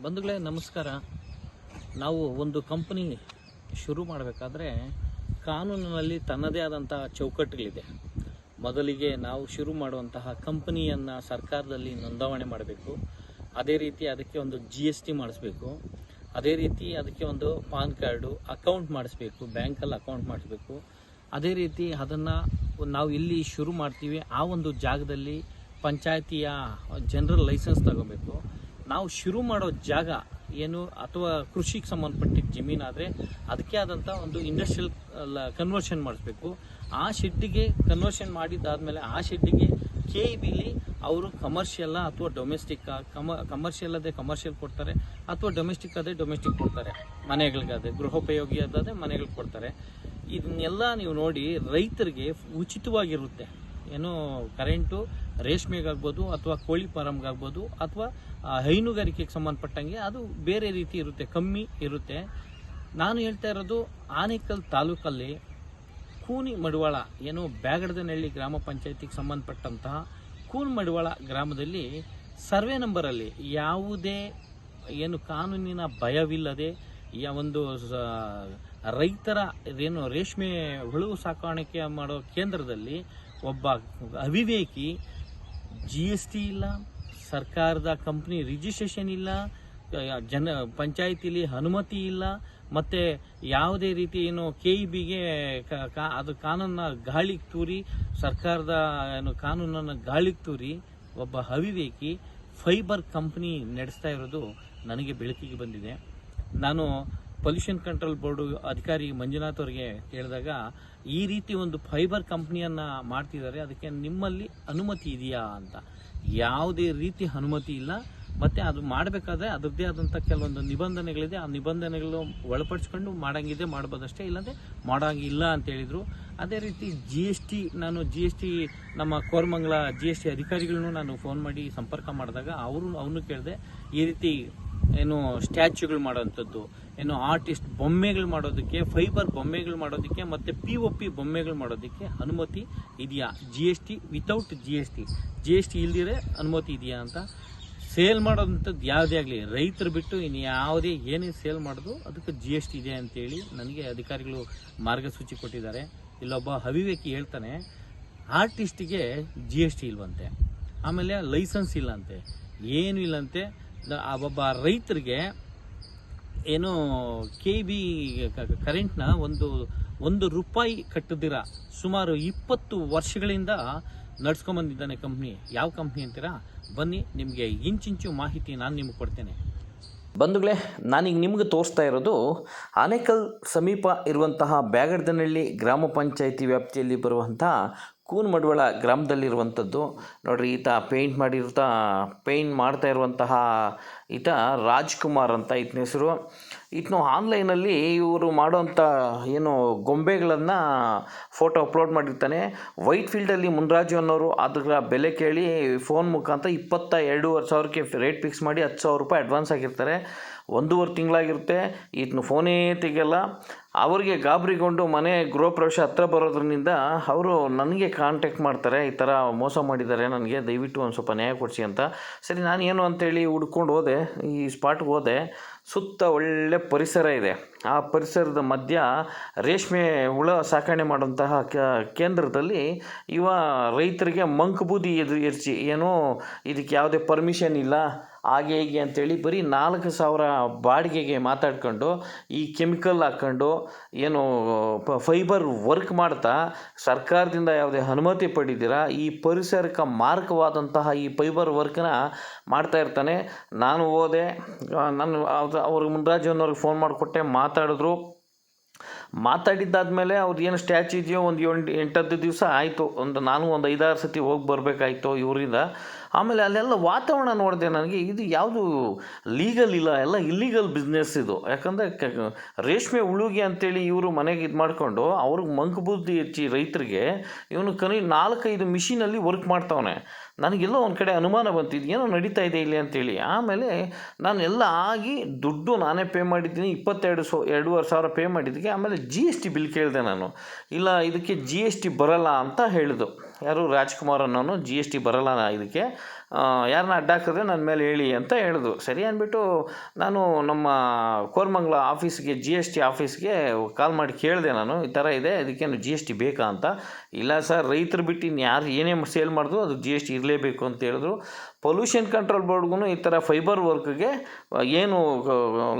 ಬಂಧುಗಳೇ ನಮಸ್ಕಾರ. ನಾವು ಒಂದು ಕಂಪನಿ ಶುರು ಮಾಡಬೇಕಾದ್ರೆ ಕಾನೂನಿನಲ್ಲಿ ತನ್ನದೇ ಆದಂತಹ ಚೌಕಟ್ಟುಗಳಿದೆ. ಮೊದಲಿಗೆ ನಾವು ಶುರು ಮಾಡುವಂತಹ ಕಂಪನಿಯನ್ನು ಸರ್ಕಾರದಲ್ಲಿ ನೋಂದಾವಣೆ ಮಾಡಬೇಕು. ಅದೇ ರೀತಿ ಅದಕ್ಕೆ ಒಂದು GST ಮಾಡಿಸ್ಬೇಕು. ಅದೇ ರೀತಿ ಅದಕ್ಕೆ ಒಂದು ಪಾನ್ ಕಾರ್ಡು, ಅಕೌಂಟ್ ಮಾಡಿಸ್ಬೇಕು, ಬ್ಯಾಂಕಲ್ಲಿ ಅಕೌಂಟ್ ಮಾಡಿಸ್ಬೇಕು. ಅದೇ ರೀತಿ ಅದನ್ನು ನಾವು ಇಲ್ಲಿ ಶುರು ಮಾಡ್ತೀವಿ ಆ ಒಂದು ಜಾಗದಲ್ಲಿ ಪಂಚಾಯತಿಯ ಜನರಲ್ ಲೈಸೆನ್ಸ್ ತಗೋಬೇಕು. ನಾವು ಶುರು ಮಾಡೋ ಜಾಗ ಏನು ಅಥವಾ ಕೃಷಿಗೆ ಸಂಬಂಧಪಟ್ಟಿದ್ದ ಜಮೀನಾದರೆ ಅದಕ್ಕೆ ಆದಂಥ ಒಂದು ಇಂಡಸ್ಟ್ರಿಯಲ್ ಕನ್ವರ್ಷನ್ ಮಾಡಿಸ್ಬೇಕು. ಆ ಶೆಡ್ಡಿಗೆ ಕನ್ವರ್ಷನ್ ಮಾಡಿದ್ದಾದಮೇಲೆ ಆ ಶೆಡ್ಡಿಗೆ KEBಲಿ ಅವರು ಕಮರ್ಷಿಯಲ್ಲ ಅಥವಾ ಡೊಮೆಸ್ಟಿಕ್, ಕಮರ್ಷಿಯಲ್ ಅದೇ ಕಮರ್ಷಿಯಲ್ ಕೊಡ್ತಾರೆ, ಅಥವಾ ಡೊಮೆಸ್ಟಿಕ್ ಅದೇ ಡೊಮೆಸ್ಟಿಕ್ ಕೊಡ್ತಾರೆ. ಮನೆಗಳಿಗಾದರೆ ಗೃಹೋಪಯೋಗಿ ಅದಾದರೆ ಮನೆಗಳಿಗೆ ಕೊಡ್ತಾರೆ. ಇದನ್ನೆಲ್ಲ ನೀವು ನೋಡಿ ರೈತರಿಗೆ ಉಚಿತವಾಗಿರುತ್ತೆ. ಏನು ಕರೆಂಟು ರೇಷ್ಮೆಗಾಗ್ಬೋದು ಅಥವಾ ಕೋಳಿ ಫಾರಮ್ಗಾಗ್ಬೋದು ಅಥವಾ ಹೈನುಗಾರಿಕೆಗೆ ಸಂಬಂಧಪಟ್ಟಂಗೆ ಅದು ಬೇರೆ ರೀತಿ ಇರುತ್ತೆ, ಕಮ್ಮಿ ಇರುತ್ತೆ. ನಾನು ಹೇಳ್ತಾ ಇರೋದು ಆನೇಕಲ್ ತಾಲೂಕಲ್ಲಿ ಕೂನಿ ಮಡಿವಾಳ ಏನು ಬ್ಯಾಗಡದನಹಳ್ಳಿ ಗ್ರಾಮ ಪಂಚಾಯತಿಗೆ ಸಂಬಂಧಪಟ್ಟಂತಹ ಕೂನ್ ಮಡಿವಾಳ ಗ್ರಾಮದಲ್ಲಿ ಸರ್ವೆ ನಂಬರಲ್ಲಿ ಯಾವುದೇ ಏನು ಕಾನೂನಿನ ಭಯವಿಲ್ಲದೆ ಒಂದು ರೈತರ ಏನು ರೇಷ್ಮೆ ಹುಳು ಸಾಕಾಣಿಕೆ ಮಾಡೋ ಕೇಂದ್ರದಲ್ಲಿ ಒಬ್ಬ ಅವಿವೇಕಿ GST ಇಲ್ಲ, ಸರ್ಕಾರದ ಕಂಪ್ನಿ ರಿಜಿಸ್ಟ್ರೇಷನ್ ಇಲ್ಲ, ಪಂಚಾಯಿತಿಲಿ ಅನುಮತಿ ಇಲ್ಲ, ಮತ್ತು ಯಾವುದೇ ರೀತಿ ಏನು KEBಗೆ ಅದು ಕಾನೂನನ್ನ ಗಾಳಿಗೆ ತೂರಿ, ಸರ್ಕಾರದ ಏನು ಕಾನೂನನ್ನು ಗಾಳಿಗೆ ತೂರಿ ಒಬ್ಬ ಅವಿವೇಕಿ ಫೈಬರ್ ಕಂಪ್ನಿ ನಡೆಸ್ತಾ ಇರೋದು ನನಗೆ ಬೆಳಕಿಗೆ ಬಂದಿದೆ. ನಾನು ಪೊಲ್ಯೂಷನ್ ಕಂಟ್ರೋಲ್ ಬೋರ್ಡು ಅಧಿಕಾರಿ ಮಂಜುನಾಥ್ ಅವರಿಗೆ ಕೇಳಿದಾಗ ಈ ರೀತಿ ಒಂದು ಫೈಬರ್ ಕಂಪ್ನಿಯನ್ನು ಮಾಡ್ತಿದ್ದಾರೆ, ಅದಕ್ಕೆ ನಿಮ್ಮಲ್ಲಿ ಅನುಮತಿ ಇದೆಯಾ ಅಂತ. ಯಾವುದೇ ರೀತಿ ಅನುಮತಿ ಇಲ್ಲ. ಮತ್ತು ಅದು ಮಾಡಬೇಕಾದ್ರೆ ಅದರದ್ದೇ ಆದಂಥ ಕೆಲವೊಂದು ನಿಬಂಧನೆಗಳಿದೆ. ಆ ನಿಬಂಧನೆಗಳು ಒಳಪಡಿಸ್ಕೊಂಡು ಮಾಡಂಗಿದೆ ಮಾಡ್ಬೋದಷ್ಟೇ, ಇಲ್ಲಾಂದರೆ ಮಾಡೋಂಗಿಲ್ಲ ಅಂತ ಹೇಳಿದರು. ಅದೇ ರೀತಿ GST ನಾನು GST ನಮ್ಮ ಕೋರಮಂಗಲ GST ಅಧಿಕಾರಿಗಳನ್ನು ನಾನು ಫೋನ್ ಮಾಡಿ ಸಂಪರ್ಕ ಮಾಡಿದಾಗ ಅವನು ಕೇಳಿದೆ, ಈ ರೀತಿ ಏನು ಸ್ಟ್ಯಾಚ್ಯೂಗಳು ಮಾಡೋವಂಥದ್ದು, ಏನು ಆರ್ಟಿಸ್ಟ್ ಬೊಮ್ಮೆಗಳು ಮಾಡೋದಕ್ಕೆ, ಫೈಬರ್ ಬೊಮ್ಮೆಗಳು ಮಾಡೋದಕ್ಕೆ ಮತ್ತು POP ಬೊಮ್ಮೆಗಳು ಮಾಡೋದಕ್ಕೆ ಅನುಮತಿ ಇದೆಯಾ? GST ವಿತೌಟ್ GST ಇಲ್ದಿರೆ ಅನುಮತಿ ಇದೆಯಾ ಅಂತ. ಸೇಲ್ ಮಾಡೋದಂಥದ್ದು ಯಾವುದೇ ಆಗಲಿ ರೈತರು ಬಿಟ್ಟು ಇನ್ನು ಯಾವುದೇ ಏನೇ ಸೇಲ್ ಮಾಡೋದು ಅದಕ್ಕೆ GST ಇದೆ ಅಂತೇಳಿ ನನಗೆ ಅಧಿಕಾರಿಗಳು ಮಾರ್ಗಸೂಚಿ ಕೊಟ್ಟಿದ್ದಾರೆ. ಇಲ್ಲೊಬ್ಬ ಅವಿವೇಕಿ ಹೇಳ್ತಾನೆ ಆರ್ಟಿಸ್ಟಿಗೆ GST ಇಲ್ವಂತೆ, ಆಮೇಲೆ ಲೈಸೆನ್ಸ್ ಇಲ್ಲಂತೆ, ಏನೂ ಇಲ್ಲಂತೆ. ಒಬ್ಬ ರೈತರಿಗೆ ಏನು KEB ಕರೆಂಟ್ನ ಒಂದು ರೂಪಾಯಿ ಕಟ್ಟದಿರ ಸುಮಾರು 20 ವರ್ಷಗಳಿಂದ ನಡ್ಸ್ಕೊಂಬಂದಿದ್ದಾನೆ ಕಂಪ್ನಿ. ಯಾವ ಕಂಪ್ನಿ ಅಂತೀರಾ? ಬನ್ನಿ ನಿಮಗೆ ಇಂಚಿಂಚು ಮಾಹಿತಿ ನಾನು ನಿಮಗೆ ಕೊಡ್ತೇನೆ. ಬಂಧುಗಳೇ, ನಾನೀಗ ನಿಮಗೆ ತೋರಿಸ್ತಾ ಇರೋದು ಆನೇಕಲ್ ಸಮೀಪ ಇರುವಂತಹ ಬ್ಯಾಗಡದನಹಳ್ಳಿ ಗ್ರಾಮ ಪಂಚಾಯಿತಿ ವ್ಯಾಪ್ತಿಯಲ್ಲಿ ಬರುವಂತಹ ಕೂನ್ ಮಡಿವಾಳ ಗ್ರಾಮದಲ್ಲಿರುವಂಥದ್ದು. ನೋಡಿರಿ, ಪೇಂಟ್ ಮಾಡ್ತಾ ಇರುವಂತಹ ಈತ ರಾಜ್ಕುಮಾರ್ ಅಂತ ಈತನ ಹೆಸರು. ಈತನು ಆನ್ಲೈನಲ್ಲಿ ಇವರು ಮಾಡೋಂಥ ಏನು ಗೊಂಬೆಗಳನ್ನು ಫೋಟೋ ಅಪ್ಲೋಡ್ ಮಾಡಿರ್ತಾನೆ. ವೈಟ್ ಫೀಲ್ಡಲ್ಲಿ ಮುನ್ರಾಜು ಅನ್ನೋರು ಅದರ ಬೆಲೆ ಕೇಳಿ ಫೋನ್ ಮುಖಾಂತರ 22,500ಕ್ಕೆ ರೇಟ್ ಫಿಕ್ಸ್ ಮಾಡಿ 10,000 ರೂಪಾಯಿ ಅಡ್ವಾನ್ಸ್ ಆಗಿರ್ತಾರೆ. 1.5 ತಿಂಗಳಾಗಿರುತ್ತೆ, ಈತನು ಫೋನೇ ತೆಗೆಯಲ್ಲ. ಅವರಿಗೆ ಗಾಬರಿಗೊಂಡು ಮನೆ ಗೃಹ ಪ್ರವೇಶ ಹತ್ರ ಬರೋದ್ರಿಂದ ಅವರು ನನಗೆ ಕಾಂಟ್ಯಾಕ್ಟ್ ಮಾಡ್ತಾರೆ, ಈ ಥರ ಮೋಸ ಮಾಡಿದ್ದಾರೆ, ನನಗೆ ದಯವಿಟ್ಟು ಒಂದು ಸ್ವಲ್ಪ ನ್ಯಾಯ ಕೊಡಿಸಿ ಅಂತ. ಸರಿ, ನಾನು ಏನು ಅಂತೇಳಿ ಹುಡ್ಕೊಂಡು ಹೋದೆ, ಈ ಸ್ಪಾಟ್ಗೆ ಹೋದೆ. ಸುತ್ತ ಒಳ್ಳೆ ಪರಿಸರ ಇದೆ. ಆ ಪರಿಸರದ ಮಧ್ಯ ರೇಷ್ಮೆ ಹುಳ ಸಾಕಣೆ ಮಾಡುವಂತಹ ಕೇಂದ್ರದಲ್ಲಿ ರೈತರಿಗೆ ಮಂಕುಬೂದಿ ಎರ್ಚಿ ಏನೋ ಇದಕ್ಕೆ ಯಾವುದೇ ಪರ್ಮಿಷನ್ ಇಲ್ಲ ಹಾಗೆ ಹೀಗೆ ಅಂತೇಳಿ ಬರೀ 4,000 ಬಾಡಿಗೆಗೆ ಮಾತಾಡ್ಕೊಂಡು ಈ ಕೆಮಿಕಲ್ ಹಾಕ್ಕೊಂಡು ಏನು ಫೈಬರ್ ವರ್ಕ್ ಮಾಡ್ತಾ ಸರ್ಕಾರದಿಂದ ಯಾವುದೇ ಅನುಮತಿ ಪಡೆದಿರ ಈ ಪರಿಸರಕ್ಕೆ ಮಾರಕವಾದಂತಹ ಈ ಫೈಬರ್ ವರ್ಕ್ನ ಮಾಡ್ತಾ ಇರ್ತಾನೆ. ನಾನು ಹೋದೆ, ಅವ್ರಿಗೆ ಮುನ್ರಾಜು ಅನ್ನೋರಿಗೆ ಫೋನ್ ಮಾಡಿಕೊಟ್ಟೆ, ಮಾತಾಡಿದ್ರು. ಮಾತಾಡಿದ್ದಾದಮೇಲೆ ಅವ್ರದ್ದು ಏನು ಸ್ಟ್ಯಾಚ್ಯೂ ಇದೆಯೋ ಒಂದು 8-10 ದಿವಸ ಆಯಿತು. ನಾನು ಒಂದು 5-6 ಸತಿ ಹೋಗಿ ಬರಬೇಕಾಯ್ತು ಇವರಿಂದ. ಆಮೇಲೆ ಅಲ್ಲೆಲ್ಲ ವಾತಾವರಣ ನೋಡಿದೆ, ನನಗೆ ಇದು ಯಾವುದು ಲೀಗಲ್ ಇಲ್ಲ, ಎಲ್ಲ ಇಲ್ಲೀಗಲ್ ಬಿಸ್ನೆಸ್ ಇದು. ಯಾಕಂದರೆ ರೇಷ್ಮೆ ಹುಳುಗೆ ಅಂತೇಳಿ ಇವರು ಮನೆಗೆ ಇದು ಮಾಡಿಕೊಂಡು ಅವ್ರಿಗೆ ಮಂಕುಬೂದಿ ಹೆಚ್ಚಿ ರೈತರಿಗೆ ಇವನು 4-5 ಮಿಷಿನಲ್ಲಿ ವರ್ಕ್ ಮಾಡ್ತಾವನೆ. ನನಗೆಲ್ಲೋ ಒಂದು ಕಡೆ ಅನುಮಾನ ಬಂತು, ಏನೋ ನಡೀತಾ ಇದೆ ಇಲ್ಲಿ ಅಂತೇಳಿ. ಆಮೇಲೆ ನಾನು ಎಲ್ಲ ಆಗಿ ದುಡ್ಡು ನಾನೇ ಪೇ ಮಾಡಿದ್ದೀನಿ, 22,500 ಪೇ ಮಾಡಿದ್ದಕ್ಕೆ. ಆಮೇಲೆ GST ಬಿಲ್ ಕೇಳಿದೆ ನಾನು. ಇಲ್ಲ, ಇದಕ್ಕೆ GST ಬರಲ್ಲ ಅಂತ ಹೇಳಿದ್ದು. ಯಾರು ರಾಜ್ಕುಮಾರ್ ಅನ್ನೋನು GST ಬರಲ್ಲ ಇದಕ್ಕೆ ಯಾರನ್ನ ಅಡ್ಡ ಹಾಕಿದ್ರೆ ನನ್ನ ಮೇಲೆ ಹೇಳಿ ಅಂತ ಹೇಳಿದ್ರು. ಸರಿ ಅಂದ್ಬಿಟ್ಟು ನಾನು ನಮ್ಮ ಕೋರಮಂಗಲ ಆಫೀಸ್ಗೆ GST ಆಫೀಸ್ಗೆ ಕಾಲ್ ಮಾಡಿ ಕೇಳಿದೆ, ನಾನು ಈ ಥರ ಇದೆ, ಇದಕ್ಕೇನು GST ಬೇಕಾ ಅಂತ. ಇಲ್ಲ ಸರ್, ರೈತರು ಬಿಟ್ಟು ಇನ್ನು ಯಾರು ಏನೇ ಸೇಲ್ ಮಾಡಿದ್ರು ಅದು GST ಇರಲೇಬೇಕು ಅಂತ ಹೇಳಿದ್ರು. ಪೊಲ್ಯೂಷನ್ ಕಂಟ್ರೋಲ್ ಬೋರ್ಡ್ಗೂ ಈ ಥರ ಫೈಬರ್ ವರ್ಕ್ಗೆ ಏನು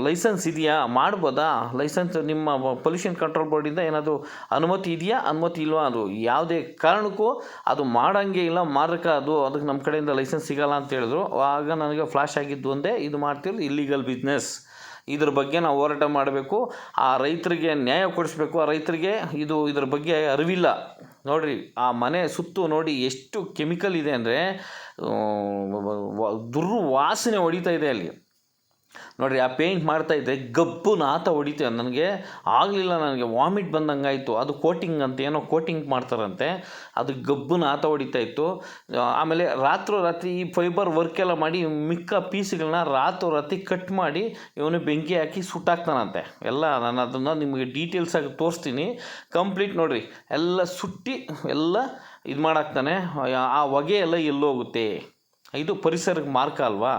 ಲೈಸೆನ್ಸ್ ಇದೆಯಾ, ಮಾಡ್ಬೋದಾ, ಲೈಸೆನ್ಸ್ ನಿಮ್ಮ ಪೊಲ್ಯೂಷನ್ ಕಂಟ್ರೋಲ್ ಬೋರ್ಡಿಂದ ಏನಾದರೂ ಅನುಮತಿ ಇದೆಯಾ, ಅನುಮತಿ ಇಲ್ವಾ, ಅದು ಯಾವುದೇ ಕಾರಣಕ್ಕೂ ಅದು ಮಾಡೋಂಗೆ ಇಲ್ಲ, ಮಾರಕ ಅದಕ್ಕೆ ನಮ್ಮ ಕಡೆಯಿಂದ ಲೈಸೆನ್ಸ್ ಸಿಗೋಲ್ಲ ಅಂತ ಹೇಳಿದ್ರು. ಆಗ ನನಗೆ ಫ್ಲಾಶ್ ಆಗಿದ್ದು ಒಂದೇ, ಇದು ಮಾಡ್ತಿರೋದು ಇಲ್ಲಿಗಲ್ ಬಿಸ್ನೆಸ್, ಇದ್ರ ಬಗ್ಗೆ ನಾವು ಹೋರಾಟ ಮಾಡಬೇಕು, ಆ ರೈತರಿಗೆ ನ್ಯಾಯ ಕೊಡಿಸ್ಬೇಕು. ಆ ರೈತರಿಗೆ ಇದ್ರ ಬಗ್ಗೆ ಅರಿವಿಲ್ಲ. ನೋಡಿರಿ, ಆ ಮನೆ ಸುತ್ತು ನೋಡಿ ಎಷ್ಟು ಕೆಮಿಕಲ್ ಇದೆ ಅಂದರೆ ದುರ್ವಾಸನೆ ಹೊಡಿತಾ ಇದೆ ಅಲ್ಲಿ. ನೋಡಿರಿ, ಆ ಪೇಂಟ್ ಮಾಡ್ತಾಯಿದ್ದೆ ಗಬ್ಬು ನಾತ ಹೊಡಿತೀವಿ, ನನಗೆ ಆಗಲಿಲ್ಲ, ನನಗೆ ವಾಮಿಟ್ ಬಂದಂಗಾಯಿತು. ಅದು ಕೋಟಿಂಗ್ ಅಂತ ಏನೋ ಕೋಟಿಂಗ್ ಮಾಡ್ತಾರಂತೆ, ಅದು ಗಬ್ಬು ನಾತ ಹೊಡಿತಾ ಇತ್ತು. ಆಮೇಲೆ ರಾತ್ರಿ ಈ ಫೈಬರ್ ವರ್ಕೆಲ್ಲ ಮಾಡಿ ಮಿಕ್ಕ ಪೀಸ್ಗಳನ್ನ ರಾತ್ರಿ ಕಟ್ ಮಾಡಿ ಇವನು ಬೆಂಕಿ ಹಾಕಿ ಸುಟ್ಟಾಕ್ತಾನಂತೆ. ಎಲ್ಲ ನಾನು ಅದನ್ನು ನಿಮಗೆ ಡೀಟೇಲ್ಸಾಗಿ ತೋರಿಸ್ತೀನಿ. ಕಂಪ್ಲೀಟ್ ನೋಡಿರಿ, ಎಲ್ಲ ಸುಟ್ಟಿ ಎಲ್ಲ ಇದು ಮಾಡಾಕ್ತಾನೆ. ಆ ಹೊಗೆ ಎಲ್ಲ ಎಲ್ಲೋಗುತ್ತೆ. ಇದು ಪರಿಸರಕ್ಕೆ ಮಾರ್ಕ ಅಲ್ವಾ?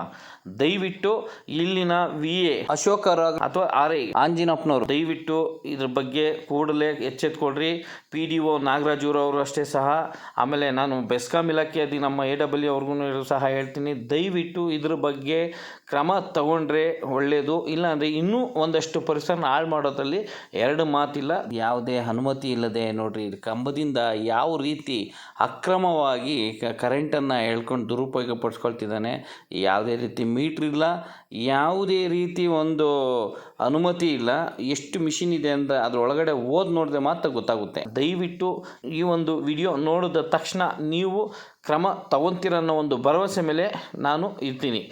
ದಯವಿಟ್ಟು ಇಲ್ಲಿನ VA ಅಶೋಕರಾವ್ ಅಥವಾ RI ಆಂಜಿನಪ್ಪನವರು ದಯವಿಟ್ಟು ಇದ್ರ ಬಗ್ಗೆ ಕೂಡಲೇ ಎಚ್ಚೆತ್ಕೊಡ್ರಿ. PDO ನಾಗರಾಜುರವರು ಅಷ್ಟೇ ಸಹ, ಆಮೇಲೆ ನಾನು ಬೆಸ್ಕಾಂ ಇಲಾಖೆ ನಮ್ಮ AW ಅವ್ರಿಗೂ ಸಹ ಹೇಳ್ತೀನಿ, ದಯವಿಟ್ಟು ಇದ್ರ ಬಗ್ಗೆ ಕ್ರಮ ತಗೊಂಡ್ರೆ ಒಳ್ಳೆಯದು. ಇಲ್ಲಾಂದರೆ ಇನ್ನೂ ಒಂದಷ್ಟು ಪರಿಸರನ ಹಾಳು ಮಾಡೋದ್ರಲ್ಲಿ ಎರಡು ಮಾತಿಲ್ಲ. ಯಾವುದೇ ಅನುಮತಿ ಇಲ್ಲದೆ ನೋಡ್ರಿ, ಕಂಬದಿಂದ ಯಾವ ರೀತಿ ಅಕ್ರಮವಾಗಿ ಕರೆಂಟನ್ನು ಎಳ್ಕೊಂಡು ದುರುಪಯೋಗ ಪಡಿಸ್ಕೊಳ್ತಿದ್ದಾನೆ. ಯಾವುದೇ ರೀತಿ ಮೀಟ್ರ್ ಇಲ್ಲ, ಯಾವುದೇ ರೀತಿ ಒಂದು ಅನುಮತಿ ಇಲ್ಲ. ಎಷ್ಟು ಮಿಷಿನ್ ಇದೆ ಅಂದರೆ ಅದರೊಳಗಡೆ ನೋಡಿದ್ರೆ ಮಾತ್ರ ಗೊತ್ತಾಗುತ್ತೆ. ದಯವಿಟ್ಟು ಈ ಒಂದು ವಿಡಿಯೋ ನೋಡಿದ ತಕ್ಷಣ ನೀವು ಕ್ರಮ ತಗೊತೀರ ಅನ್ನೋ ಒಂದು ಭರವಸೆ ಮೇಲೆ ನಾನು ಇರ್ತೀನಿ.